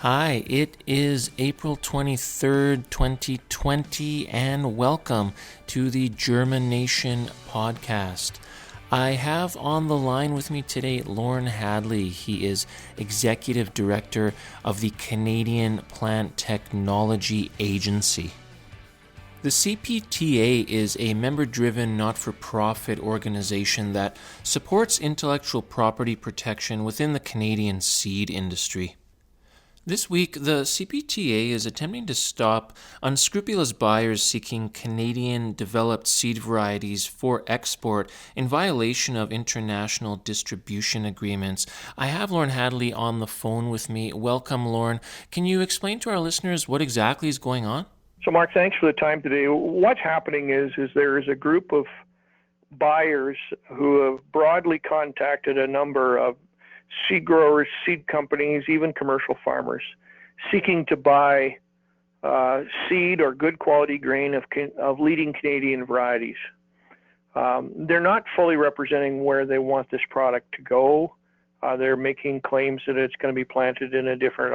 Hi, it is April 23rd, 2020, and welcome to the Germination Podcast. I have on the line with me today Lorne Hadley. He is Executive Director of the Canadian Plant Technology Agency. The CPTA is a member-driven, not-for-profit organization that supports intellectual property protection within the Canadian seed industry. This week, the CPTA is attempting to stop unscrupulous buyers seeking Canadian-developed seed varieties for export in violation of international distribution agreements. I have Lorne Hadley on the phone with me. Welcome, Lorne. Can you explain to our listeners what exactly is going on? So, Mark, thanks for the time today. What's happening is there is a group of buyers who have broadly contacted a number of seed growers, seed companies, even commercial farmers, seeking to buy seed or good quality grain of leading Canadian varieties. They're not fully representing where they want this product to go. They're making claims that it's going to be planted in a different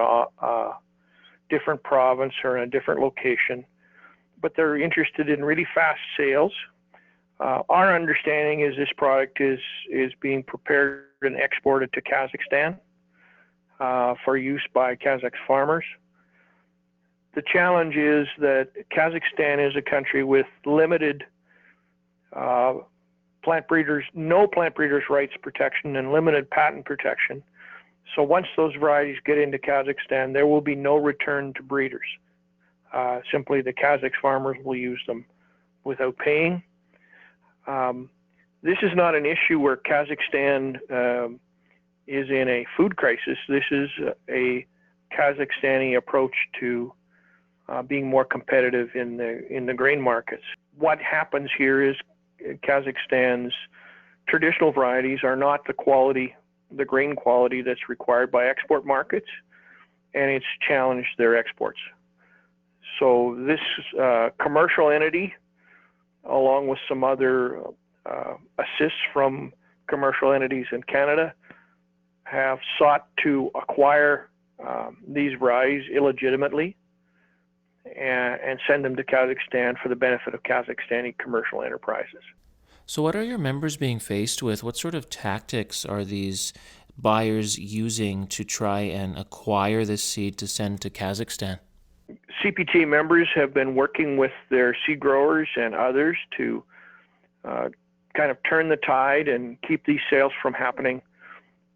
province or in a different location, but they're interested in really fast sales. Our understanding is this product is being prepared and exported to Kazakhstan for use by Kazakh farmers. The challenge is that Kazakhstan is a country with limited no plant breeders' rights protection and limited patent protection. So once those varieties get into Kazakhstan, there will be no return to breeders. Simply the Kazakh farmers will use them without paying. This is not an issue where Kazakhstan is in a food crisis. This is a Kazakhstani approach to being more competitive in the grain markets. What happens here is Kazakhstan's traditional varieties are not the grain quality that's required by export markets, and it's challenged their exports. So this commercial entity, along with some other assists from commercial entities in Canada, have sought to acquire these varieties illegitimately and send them to Kazakhstan for the benefit of Kazakhstani commercial enterprises. So what are your members being faced with? What sort of tactics are these buyers using to try and acquire this seed to send to Kazakhstan? CPTA members have been working with their seed growers and others to kind of turn the tide and keep these sales from happening.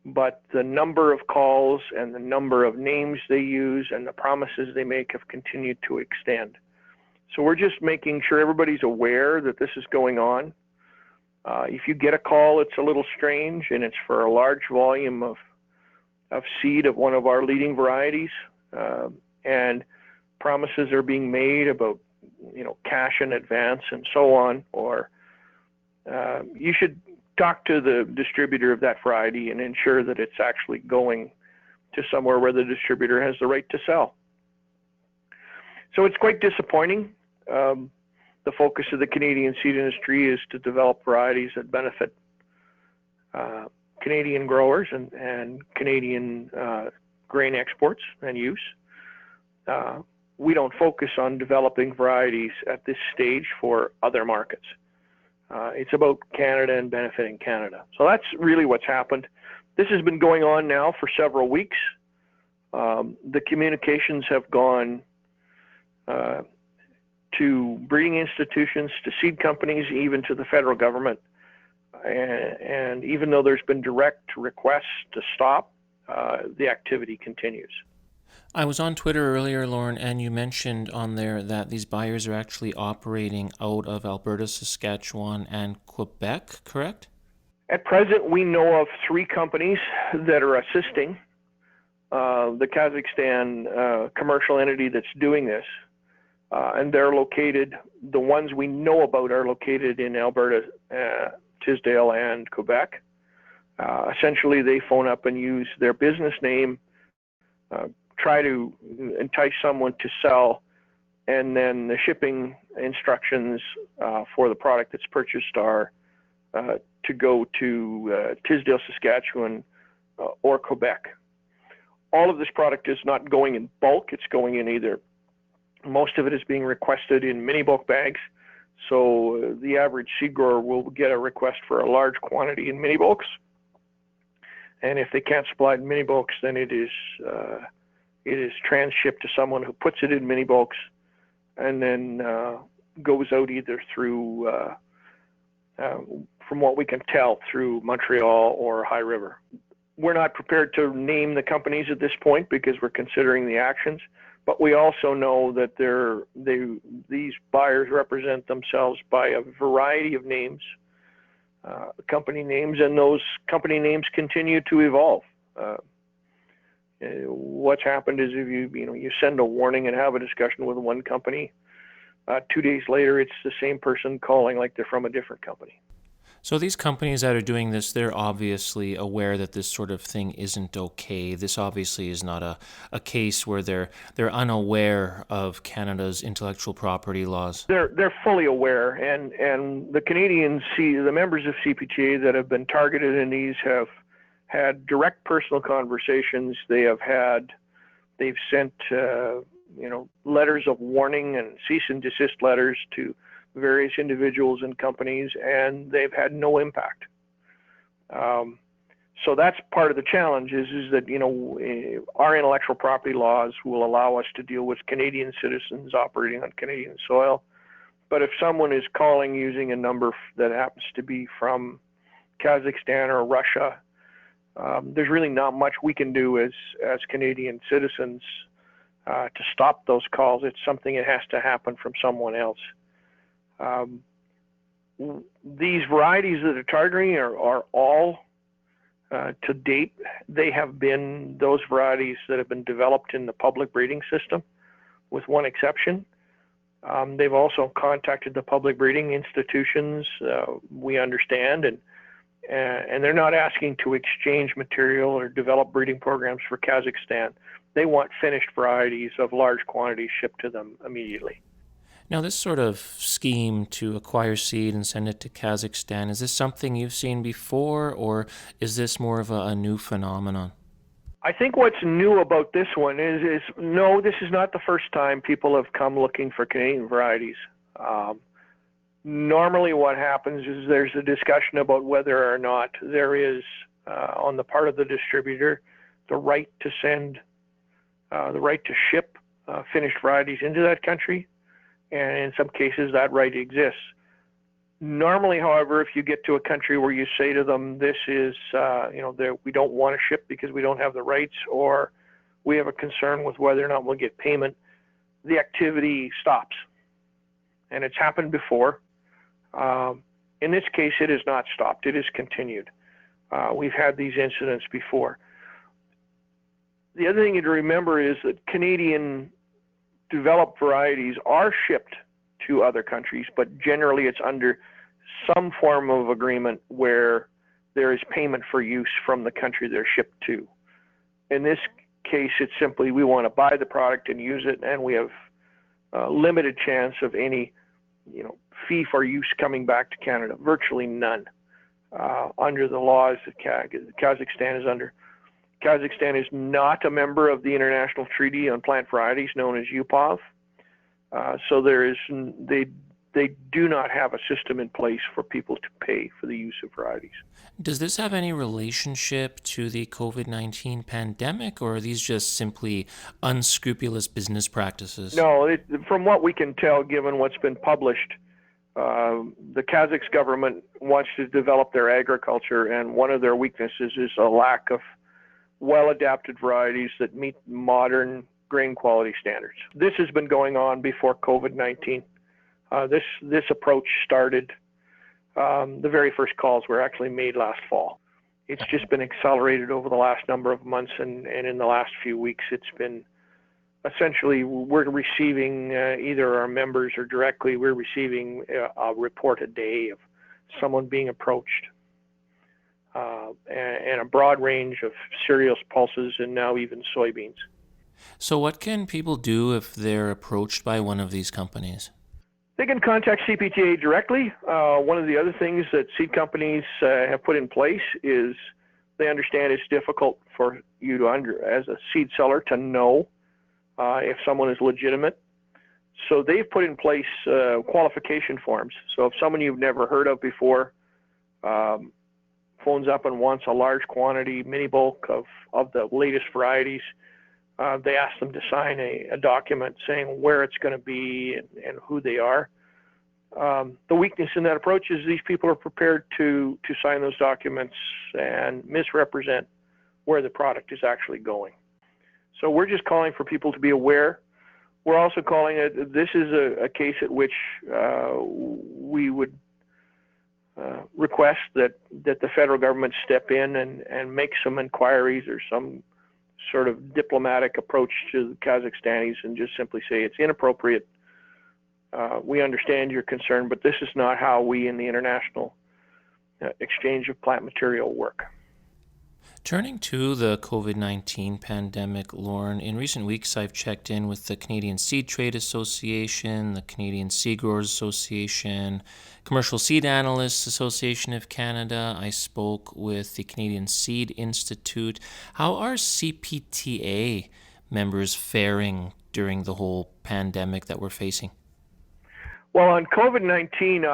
But the number of calls and the number of names they use and the promises they make have continued to extend. So we're just making sure everybody's aware that this is going on. If you get a call, it's a little strange, and it's for a large volume of seed of one of our leading varieties, and promises are being made about, cash in advance and so on, or you should talk to the distributor of that variety and ensure that it's actually going to somewhere where the distributor has the right to sell. So it's quite disappointing. The focus of the Canadian seed industry is to develop varieties that benefit Canadian growers and Canadian grain exports and use. We don't focus on developing varieties at this stage for other markets. It's about Canada and benefiting Canada. So that's really what's happened. This has been going on now for several weeks. The communications have gone to breeding institutions, to seed companies, even to the federal government. And even though there's been direct requests to stop, the activity continues. I was on Twitter earlier, Lorne, and you mentioned on there that these buyers are actually operating out of Alberta, Saskatchewan, and Quebec, correct? At present, we know of 3 companies that are assisting the Kazakhstan commercial entity that's doing this. And they're located, the ones we know about are located in Alberta, Tisdale, and Quebec. Essentially, they phone up and use their business name, try to entice someone to sell, and then the shipping instructions for the product that's purchased are to go to Tisdale, Saskatchewan, or Quebec. all of this product is not going in bulk. It's going in most of it is being requested in mini bulk bags. So the average seed grower will get a request for a large quantity in mini bulks. And if they can't supply it in mini bulks, then it is transshipped to someone who puts it in mini bulks and then goes out either through, from what we can tell, through Montreal or High River. We're not prepared to name the companies at this point because we're considering the actions, but we also know that these buyers represent themselves by a variety of names, company names, and those company names continue to evolve. What's happened is if you send a warning and have a discussion with one company, 2 days later it's the same person calling like they're from a different company. So these companies that are doing this, they're obviously aware that this sort of thing isn't okay. This obviously is not a case where they're unaware of Canada's intellectual property laws. They're fully aware, and the Canadians, the members of CPTA that have been targeted in these have had direct personal conversations. They've sent letters of warning and cease and desist letters to various individuals and companies, and they've had no impact. So that's part of the challenge is that, our intellectual property laws will allow us to deal with Canadian citizens operating on Canadian soil. But if someone is calling using a number that happens to be from Kazakhstan or Russia, there's really not much we can do as Canadian citizens to stop those calls. It's something that has to happen from someone else. These varieties that are targeting are all, to date, they have been those varieties that have been developed in the public breeding system, with one exception. They've also contacted the public breeding institutions, we understand, and they're not asking to exchange material or develop breeding programs for Kazakhstan. They want finished varieties of large quantities shipped to them immediately. Now, this sort of scheme to acquire seed and send it to Kazakhstan, is this something you've seen before, or is this more of a new phenomenon? I think what's new about this one is no, this is not the first time people have come looking for Canadian varieties. Normally what happens is there's a discussion about whether or not there is, on the part of the distributor, the right to ship finished varieties into that country. And in some cases that right exists. Normally, however, if you get to a country where you say to them, this is, we don't want to ship because we don't have the rights, or we have a concern with whether or not we'll get payment, the activity stops. And it's happened before. In this case, it has not stopped. It has continued. We've had these incidents before. The other thing to remember is that Canadian developed varieties are shipped to other countries, but generally it's under some form of agreement where there is payment for use from the country they're shipped to. In this case, it's simply we want to buy the product and use it, and we have limited chance of any fee for use coming back to Canada, virtually none, under the laws that Kazakhstan is under. Kazakhstan is not a member of the International Treaty on Plant Varieties, known as UPOV. So they do not have a system in place for people to pay for the use of varieties. Does this have any relationship to the COVID-19 pandemic, or are these just simply unscrupulous business practices? No, from what we can tell, given what's been published, the Kazakh government wants to develop their agriculture, and one of their weaknesses is a lack of well-adapted varieties that meet modern grain quality standards. This has been going on before COVID-19. This approach started, the very first calls were actually made last fall. It's just been accelerated over the last number of months, and in the last few weeks it's been essentially, we're receiving, either our members or directly, we're receiving a report a day of someone being approached. And a broad range of cereals, pulses, and now even soybeans. So what can people do if they're approached by one of these companies? They can contact CPTA directly. One of the other things that seed companies have put in place is they understand it's difficult for you to as a seed seller to know if someone is legitimate. So they've put in place qualification forms. So if someone you've never heard of before phones up and wants a large quantity mini bulk of the latest varieties, they ask them to sign a document saying where it's going to be and who they are. The weakness in that approach is these people are prepared to sign those documents and misrepresent where the product is actually going. So we're just calling for people to be aware. We're also calling it, this is a case at which we would request that the federal government step in and make some inquiries or some sort of diplomatic approach to the Kazakhstanis and just simply say it's inappropriate. We understand your concern, but this is not how we in the international exchange of plant material work. Turning to the COVID-19 pandemic, Lorne, in recent weeks I've checked in with the Canadian Seed Trade Association, the Canadian Seed Growers Association, Commercial Seed Analysts Association of Canada. I spoke with the Canadian Seed Institute. How are CPTA members faring during the whole pandemic that we're facing? Well, on COVID-19,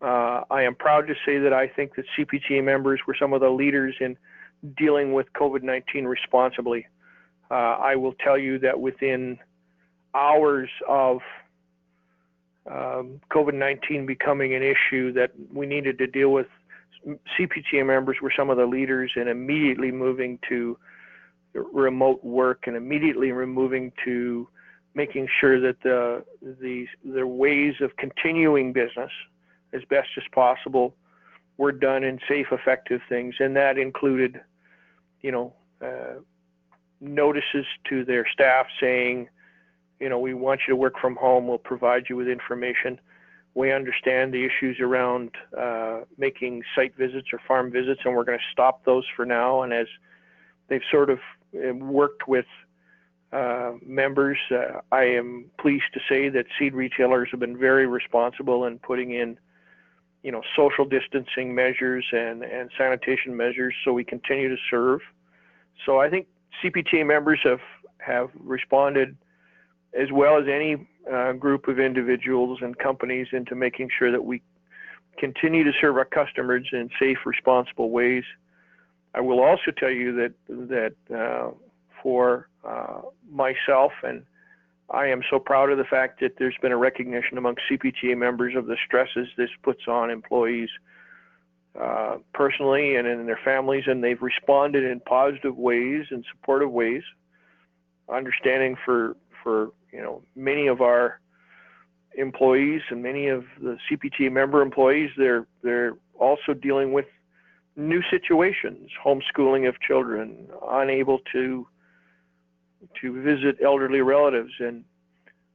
I am proud to say that I think that CPTA members were some of the leaders in dealing with COVID-19 responsibly. I will tell you that within hours of COVID-19 becoming an issue that we needed to deal with, CPTA members were some of the leaders in immediately moving to remote work and immediately moving to making sure that the ways of continuing business as best as possible were done in safe, effective things. And that included, notices to their staff saying, we want you to work from home. We'll provide you with information. We understand the issues around making site visits or farm visits, and we're going to stop those for now. And as they've sort of worked with members, I am pleased to say that seed retailers have been very responsible in putting in social distancing measures and sanitation measures so we continue to serve. So I think CPTA members have responded as well as any group of individuals and companies into making sure that we continue to serve our customers in safe, responsible ways. I will also tell you that for myself, and I am so proud of the fact that there's been a recognition among CPTA members of the stresses this puts on employees personally and in their families, and they've responded in positive ways and supportive ways, understanding for many of our employees and many of the CPTA member employees, they're also dealing with new situations, homeschooling of children, unable to visit elderly relatives, and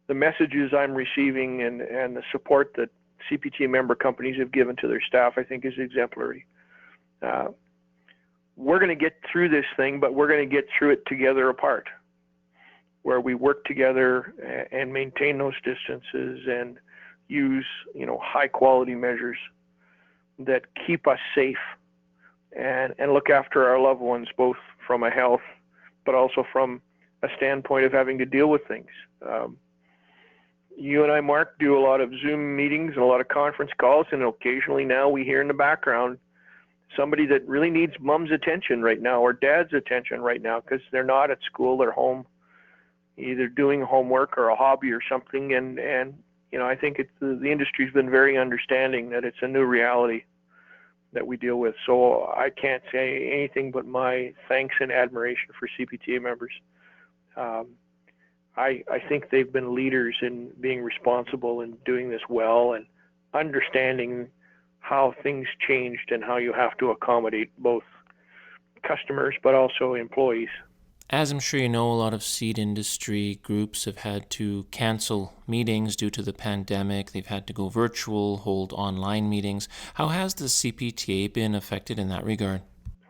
the messages I'm receiving and the support that CPTA member companies have given to their staff, I think, is exemplary. We're going to get through this thing, but we're going to get through it together apart, where we work together and maintain those distances and use, high quality measures that keep us safe and look after our loved ones, both from a health, but also from a standpoint of having to deal with things. You and I, Mark, do a lot of Zoom meetings and a lot of conference calls, and occasionally now we hear in the background somebody that really needs mom's attention right now or dad's attention right now because they're not at school, they're home, either doing homework or a hobby or something. And I think the industry's been very understanding that it's a new reality that we deal with. So I can't say anything but my thanks and admiration for CPTA members. I think they've been leaders in being responsible and doing this well and understanding how things changed and how you have to accommodate both customers but also employees. As I'm sure you know, a lot of seed industry groups have had to cancel meetings due to the pandemic. They've had to go virtual, hold online meetings. How has the CPTA been affected in that regard?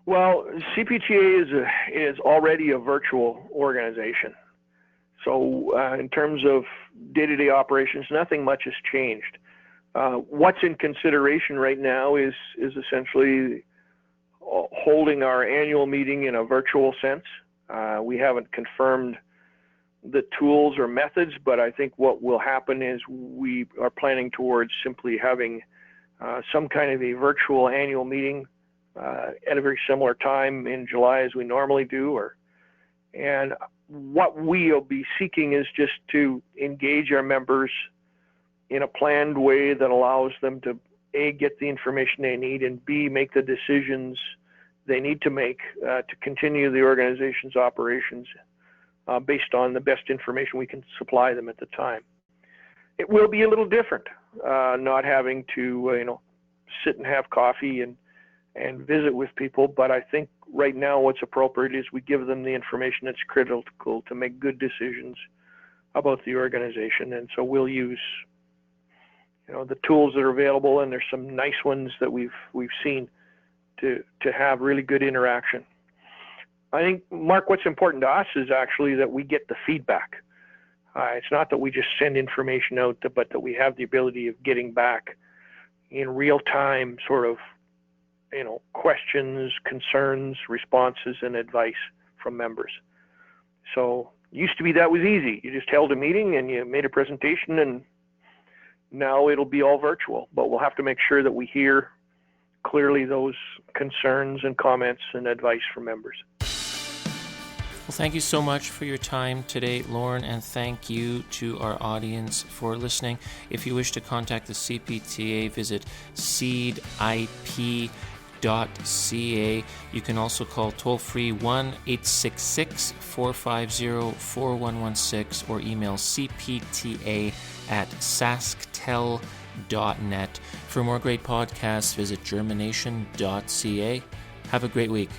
Well, CPTA is already a virtual organization. So in terms of day-to-day operations, nothing much has changed. What's in consideration right now is essentially holding our annual meeting in a virtual sense. We haven't confirmed the tools or methods, but I think what will happen is we are planning towards simply having some kind of a virtual annual meeting at a very similar time in July as we normally do. And what we'll be seeking is just to engage our members in a planned way that allows them to, A, get the information they need, and B, make the decisions they need to make to continue the organization's operations based on the best information we can supply them at the time. It will be a little different, not having to sit and have coffee and visit with people, but I think right now what's appropriate is we give them the information that's critical to make good decisions about the organization. And so we'll use the tools that are available, and there's some nice ones that we've seen to have really good interaction. I think, Mark, what's important to us is actually that we get the feedback. It's not that we just send information out, but that we have the ability of getting back in real time sort of, questions, concerns, responses, and advice from members. So it used to be that was easy. You just held a meeting and you made a presentation, and now it'll be all virtual. But we'll have to make sure that we hear clearly those concerns and comments and advice from members. Well, thank you so much for your time today, Lorne, and thank you to our audience for listening. If you wish to contact the CPTA, visit seedip.ca. You can also call toll-free 1-866-450-4116 or email cpta@sasktel.net. For more great podcasts, visit germination.ca. Have a great week.